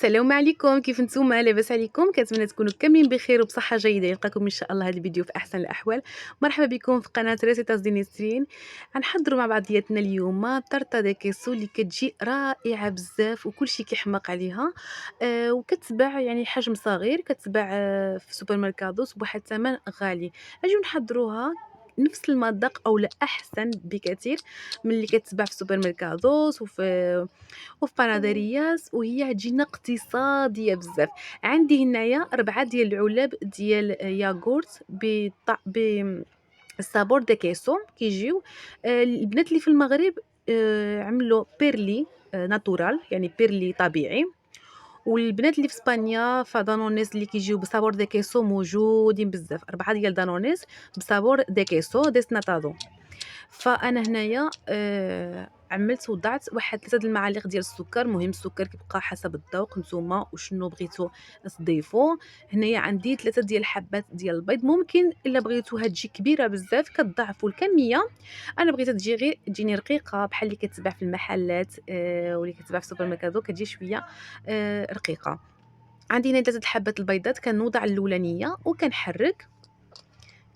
السلام عليكم، كيف نتوما؟ لاباس عليكم؟ كنتمنى تكونوا كاملين بخير وبصحه جيده. يلقاكم ان شاء الله هذا الفيديو في احسن الاحوال. مرحبا بكم في قناه ريسيتاس دي نسرين. غنحضروا مع بعضياتنا اليوم طرطه دي كيسو اللي كتجي رائعه بزاف وكلشي كيحماق عليها. وكتباع يعني حجم صغير، كتباع في سوبر ماركادوس بواحد الثمن غالي. اجيو نحضروها نفس المذاق او لا احسن بكثير من اللي كتباع في سوبر ماركادوس وفي باناديرياس، وهي تجينا اقتصاديه بزاف. عندي هنايا 4 ديال العلب ديال ياغورت بالصابور دي كيسو كيجيو. البنات اللي في المغرب عملوا بيرلي ناتورال، يعني بيرلي طبيعي. والبنات اللي في اسبانيا فدانونيس اللي كيجيو بصابور دي كيسو موجودين بزاف. 4 ديال دانونيس بصابور دي كيسو ديسناتادو. فانا هنايا عملت وضعت واحد 3 المعالق ديال السكر. مهم السكر كيبقى حسب الذوق نتوما وشنو بغيتو تضيفوا. هنايا عندي 3 ديال الحبات ديال البيض. ممكن الا بغيتوها تجي كبيره بزاف كتضاعفوا الكميه. انا بغيتها تجي غير تجيني رقيقه بحال اللي كتباع في المحلات واللي كتباع في السوبر ماركادو، كتجي شويه رقيقه. عندي هنا 3 حبات البيضات. كنوضع الاولانيه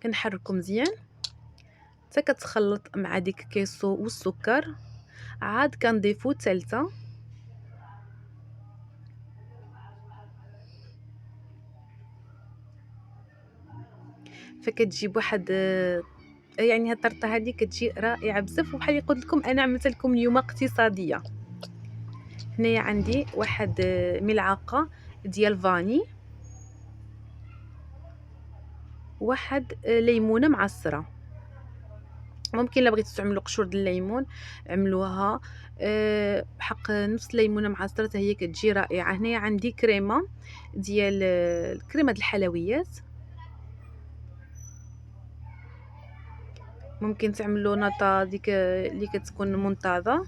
كنحركو مزيان حتى كتخلط مع ديك الكيسو والسكر. عاد كنضيفو الثالثه، فكتجيب واحد يعني هاد الطرطه هذه كتجي رائعه بزاف. وبحال اللي قلت لكم انا عملت لكم اليوم اقتصاديه. هنايا عندي واحد ملعقه ديال فاني، واحد ليمونه معصره. ممكن الا بغيتو تعملوا قشور د الليمون عملوها بحق نفس الليمونه معصره حتى هي كتجي رائعه. هنايا عندي كريمه ديال كريمه د الحلويات. ممكن تعملوا نطا ديك اللي كتكون منتظه،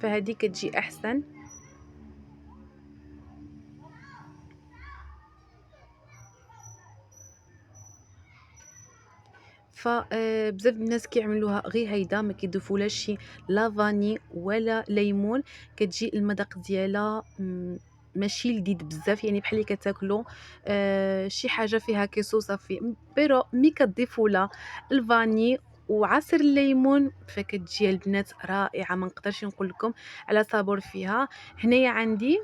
فهذه كتجي احسن. بزاف الناس كيعملوها غير هيدا، ما كيضيفولهاش شي لا فاني ولا ليمون. كتجي المذاق ديالها ماشي لذيذ بزاف، يعني بحال اللي كتاكلوا شي حاجه فيها كيسو صافي. بيرو مي كتضيفوا لها الفاني وعصير الليمون فكتجي البنات رائعه. ما نقدرش نقول لكم على صابور فيها. هنايا عندي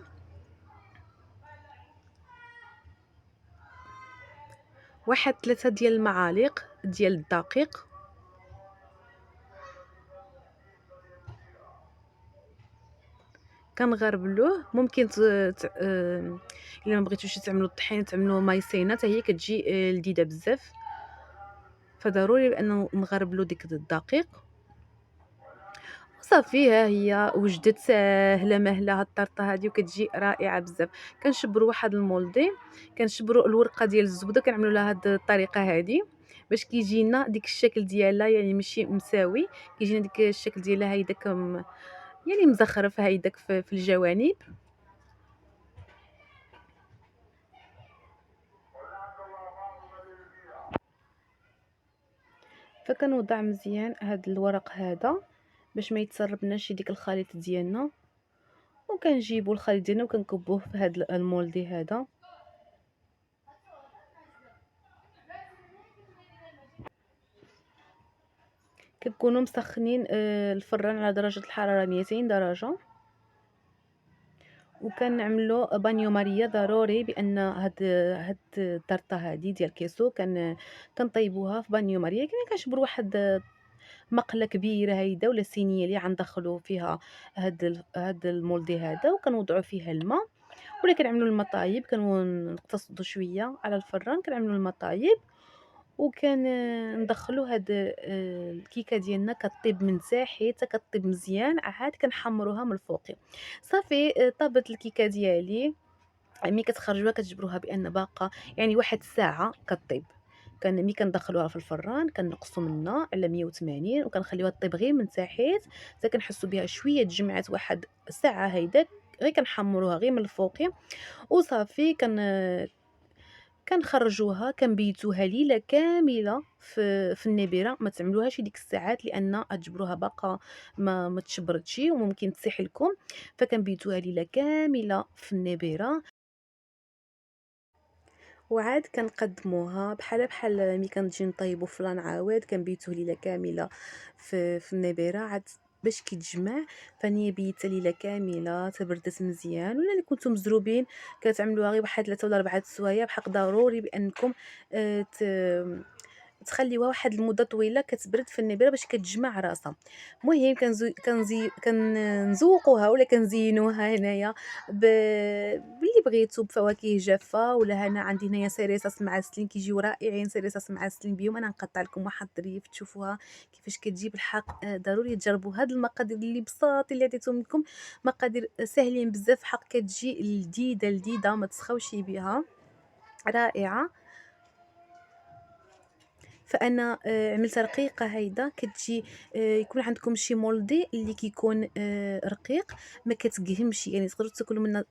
واحد 3 ديال المعالق ديال الدقيق. كنغربلوه. ممكن الا ما بغيتوش تعملوا الطحين تعملوا مايسينا حتى هي كتجي لذيذه بزاف. فضروري بانه نغربلو ديك الدقيق وصافي. ها هي وجدت ساهله مهله هاد الطرطه هذه وكتجي رائعه بزاف. كنشبروا واحد المولدي، كنشبروا الورقه ديال الزبده، كنعملوا لها هاد الطريقه هذه باش كيجينا ديك الشكل ديالها، يعني ماشي مساوي، كيجينا ديك الشكل ديالها هيداك يعني مزخرف هيداك في الجوانب. فكنوضع مزيان هاد الورق هذا باش ما يتسربناش ديك الخليط ديالنا. وكنجيبوا الخليط ديالنا وكنكبوه في هاد المولدي هذا. كنكونوا مسخنين الفران على درجه الحراره 200 درجه. وكنعملوا بانيو ماريا ضروري، بان هاد الطرطه هذه ديال كيسو كنطيبوها في بانيو ماريا. كنشبروا واحد مقله كبيره هيدا ولا صينيه اللي غندخلوا فيها هاد المولدي هذا، وكنوضعوا فيها الماء. ولا كنعملوا المطايب، كنقتصدوا شويه على الفران، كنعملوا المطايب وكان ندخلوا هاد الكيكه ديالنا كطيب من تحت حتى كطيب مزيان. عاد كنحمروها من الفوق. صافي طابت الكيكه ديالي. ملي كتخرجوها كتجبروها بان باقه يعني واحد الساعه كطيب. ملي كندخلوها في الفران كنقصوا منها على 180 وكنخليوها طيب غير من تحت حتى كنحسوا بها شويه تجمعات واحد ساعه هيداك. غير كنحمروها غير من الفوق وصافي. كنخرّجوها كنبيتوها ليلة كاملة في النابرة، ما تعملوهاش في ديك الساعات لأن غتجبروها باقا ما تشبرتش وممكن تسيح لكم، فكنبيتوها ليلة كاملة في النابرة. وعاد كنقدموها بحال ملي كنجي نطيبوا فلان عواد كنبيتوه ليلة كاملة في النابرة عاد باش كيتجمع. فأني بيتها ليلة كاملة تبردات مزيان، ولا إلا كنتو مزروبين كتعملوها غير واحد 3 ولا 4 سوايع، بحق ضروري بأنكم آآ ت تخليوها واحد المدة طويلة كتبرد في النابرة باش كتجمع راسها. المهم كنزوقوها ولا كنزينوها هنايا باللي بغيتو، بفواكه جافة، ولا أنا عندي هنايا سيريساس معسلين كيجيو رائعين، سيريساس معسلين بهم. أنا نقطع لكم واحد الظريف تشوفوها كيفاش كتجي بالحق. ضروري تجربوا هاد المقادير اللي بساط اللي عطيتهم لكم، مقادير ساهلين بزاف، حق كتجي لذيذة ما تسخاوش بها، رائعة. فأنا عملت رقيقة هايدا كتجي يكون عندكم شي مولدي اللي كيكون رقيق ما كتقهمش، يعني تقدروا تاكلوا منها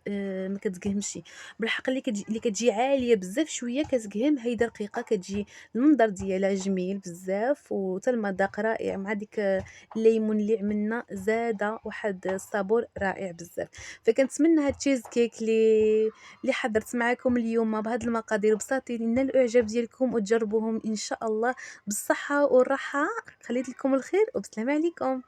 ما كتقهمش. بالحق اللي كتجي عالية بزاف شوية كتقهم. هايدا رقيقة كتجي المنظر ديالها جميل بزاف، وحتى المذاق رائع مع ديك الليمون اللي عملنا زاده واحد الصابور رائع بزاف. فكنتمنى هاد التشيز كيك اللي حضرت معكم اليوم بهاد المقادير بساطين ينال الاعجاب ديالكم وتجربوهم ان شاء الله بالصحة والراحة. خليت لكم الخير وبسلام عليكم.